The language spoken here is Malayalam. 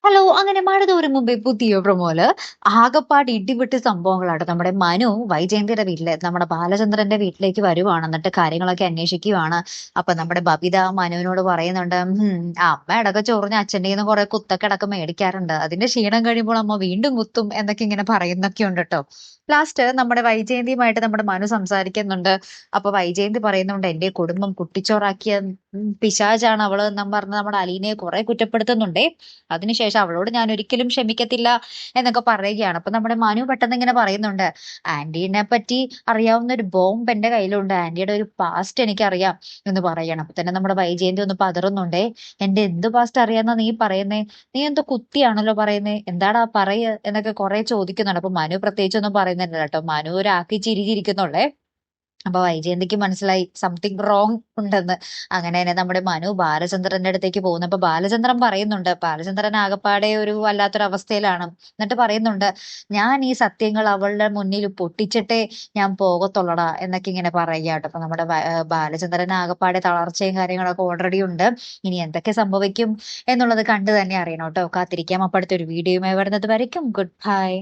ഹലോ! അങ്ങനെ മഴ തോരും മുമ്പേ പുതിയ പ്രൊമോല് ആകപ്പാട് ഇടിവെട്ട് സംഭവങ്ങളാട്ടോ. നമ്മുടെ മനു വൈജയന്തിയുടെ വീട്ടില് നമ്മുടെ ബാലചന്ദ്രന്റെ വീട്ടിലേക്ക് വരുവാണ്. എന്നിട്ട് കാര്യങ്ങളൊക്കെ അന്വേഷിക്കുവാണ്. അപ്പൊ നമ്മുടെ ബബിത മനുവിനോട് പറയുന്നുണ്ട്, അമ്മ ഇടയ്ക്ക് ചൊറിഞ്ഞ് അച്ഛന്റെന്ന് കുറെ കുത്തൊക്കെ ഇടയ്ക്ക് മേടിക്കാറുണ്ട്. അതിന്റെ ക്ഷീണം കഴിയുമ്പോൾ അമ്മ വീണ്ടും കുത്തും എന്നൊക്കെ ഇങ്ങനെ പറയുന്നൊക്കെ ഉണ്ട് ട്ടോ. ലാസ്റ്റ് നമ്മുടെ വൈജയന്തിയുമായിട്ട് നമ്മുടെ മനു സംസാരിക്കുന്നുണ്ട്. അപ്പൊ വൈജയന്തി പറയുന്നുണ്ട്, എന്റെ കുടുംബം കുട്ടിച്ചോറാക്കിയ പിശാചാണ് അവള് എന്നും പറഞ്ഞ് നമ്മുടെ അലീനയെ കുറെ കുറ്റപ്പെടുത്തുന്നുണ്ടേ. അതിനുശേഷം അവളോട് ഞാൻ ഒരിക്കലും ക്ഷമിക്കത്തില്ല എന്നൊക്കെ പറയുകയാണ്. അപ്പൊ നമ്മുടെ മനു പെട്ടെന്ന് ഇങ്ങനെ പറയുന്നുണ്ട്, ആന്റീനെ പറ്റി അറിയാവുന്ന ഒരു ബോംബ് എന്റെ കയ്യിലുണ്ട്. ആന്റിയുടെ ഒരു പാസ്റ്റ് എനിക്കറിയാം എന്ന് പറയണം. അപ്പൊ തന്നെ നമ്മുടെ വൈജയന്തി ഒന്ന് പതറുന്നുണ്ടേ. എന്റെ എന്ത് പാസ്റ്റ് അറിയാന്നാ നീ പറയുന്നേ? നീ എന്തോ കുത്തിയാണല്ലോ പറയുന്നേ? എന്താടാ പറയ് എന്നൊക്കെ കുറെ ചോദിക്കുന്നുണ്ട്. അപ്പൊ മനു പ്രത്യേകിച്ചൊന്നും പറയുന്നില്ല കേട്ടോ. മനു ഒരാക്കി ചിരിയിരിക്കുന്നുള്ളേ. അപ്പൊ വൈജയന്തിക്ക് മനസ്സിലായി സംതിങ് റോങ് ഉണ്ടെന്ന്. അങ്ങനെ തന്നെ നമ്മുടെ മനു ബാലചന്ദ്രന്റെ അടുത്തേക്ക് പോകുന്നു. അപ്പൊ ബാലചന്ദ്രൻ പറയുന്നുണ്ട്, ബാലചന്ദ്രൻ ആകപ്പാടെ ഒരു വല്ലാത്തൊരു അവസ്ഥയിലാണ്. എന്നിട്ട് പറയുന്നുണ്ട്, ഞാൻ ഈ സത്യങ്ങൾ അവളുടെ മുന്നിൽ പൊട്ടിച്ചിട്ടേ ഞാൻ പോകത്തുള്ളടാ എന്നൊക്കെ ഇങ്ങനെ പറയുകയാട്ടോ. അപ്പൊ നമ്മുടെ ബാലചന്ദ്രൻ ആകപ്പാടെ തളർച്ചയും കാര്യങ്ങളൊക്കെ ഓൾറെഡി ഉണ്ട്. ഇനി എന്തൊക്കെ സംഭവിക്കും എന്നുള്ളത് കണ്ടു തന്നെ അറിയണം കേട്ടോ. കാത്തിരിക്കാം. അപ്പൊ അടുത്തൊരു വീഡിയോയുമായി വരുന്നത് വരയ്ക്കും ഗുഡ് ബൈ.